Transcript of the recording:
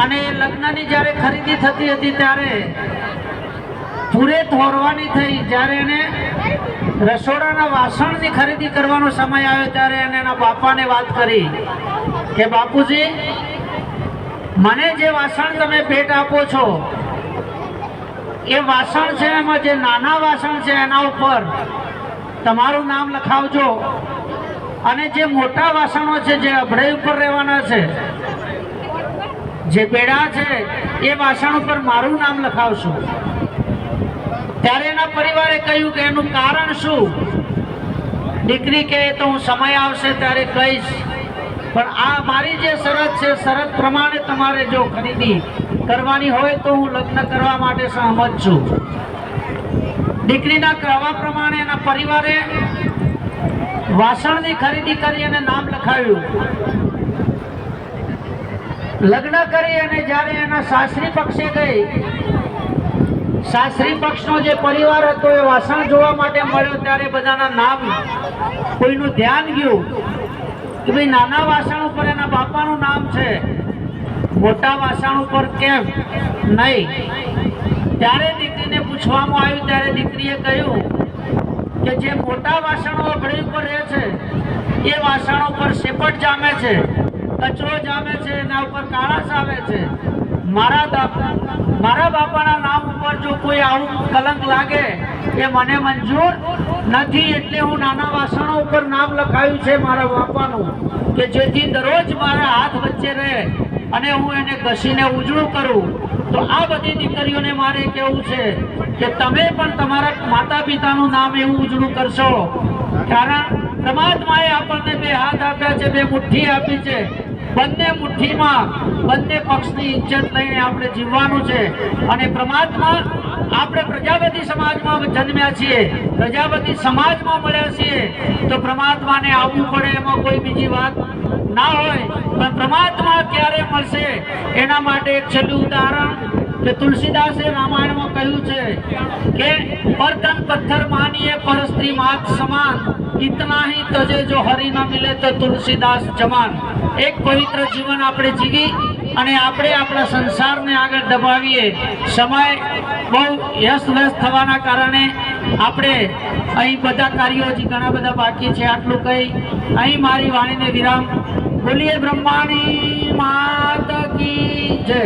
અને લગ્નની જ્યારે ખરીદી થતી હતી ત્યારે પૂરે તોરવાની થઈ. જ્યારે એને રસોડાના વાસણની ખરીદી કરવાનો સમય આવ્યો ત્યારે એને એના બાપાને વાત કરી કે બાપુજી, મને જે વાસણ તમે ભેટ આપો છો એ વાસણ છે, એમાં જે નાના વાસણ છે એના ઉપર તમારું નામ લખાવજો, અને જે મોટા વાસણો છે જે અભડાઈ ઉપર રહેવાના છે, જે બેડા છે એ વાસણ ઉપર મારું નામ લખાવશો. ત્યારે એના પરિવારે કહ્યું કે એનું કારણ શું? દીકરી કહે તો હું સમય આવશે ત્યારે કહીશ, પણ આ મારી જે શરત છે, શરત પ્રમાણે તમારે જો ખરીદી કરવાની હોય તો હું લગ્ન કરવા માટે સહમત છું. દીકરીના કહેવા પ્રમાણે એના પરિવારે વાસણની ખરીદી કરી અને નામ લખાવ્યું. લગ્ન કરી અને જ્યારે એના સાસરી પક્ષે ગઈ, સાસરી પક્ષનો જે પરિવાર હતો એ વાસણ જોવા માટે મળ્યો ત્યારે બધાના નામ, કોઈનું ધ્યાન ગયું કે ભાઈ નાના વાસણ ઉપર એના બાપાનું નામ છે, મોટા વાસણ ઉપર કેમ નહીં? ત્યારે દીકરીને પૂછવામાં આવ્યું ત્યારે દીકરીએ કહ્યું કે જે મોટા વાસણો અભડી ઉપર રહે છે એ વાસણો પર શેપટ જામે છે, કચરો જામે છે, એના ઉપર કાળાશ આવે છે. મારા બાપાના નામ ઉપર જો કોઈ આવું કલંક લાગે એ મને મંજૂર નથી. એટલે હું નાના વાસણો ઉપર નામ લખાવ્યું છે મારા બાપાનું, કે જેથી દરરોજ મારા હાથ વચ્ચે રહે અને હું એને ઘસીને ઉજળું કરું. તો આ બધી દીકરીઓને મારે કહેવું છે કે તમે પણ તમારા માતા પિતાનું નામ એવું ઉજળું કરશો. કારણ પરમાત્માએ આપણને બે હાથ આપ્યા છે, બે મુઠ્ઠી આપી છે. બંને મુઠ્ઠીમાં બંને પક્ષની ઇજ્જત લઈને આપણે જીવવાનું છે. અને પરમાત્મા, આપણે પ્રજાપતિ સમાજમાં જન્મ્યા છીએ, પ્રજાપતિ સમાજમાં મળ્યા છીએ, તો પરમાત્માને આવવું પડે એમાં કોઈ બીજી વાત ના હોય. પણ પરમાત્મા ક્યારે મળશે એના માટે એક છેલ્લું ઉદાહરણ કે તુલસીદાસે રામાયણમાં કહ્યું છે કે પર તન પથ્થર માનીએ પર સ્ત્રી માત સમાન, इतना ही तजे जो हरि न मिले तो तुलसीदास जवान. एक पवित्र जीवन આપણે જીવી અને આપણે આપણા સંસારને આગળ દબાવીએ. સમય બહુ વ્યસ્ત થવાના કારણે આપણે અહીં બધા કાર્યો હજી ઘણા બધા બાકી છે. આટલું કહી અહીં મારી વાણીને વિરામ. બોલીએ બ્રહ્માની માત કી જય.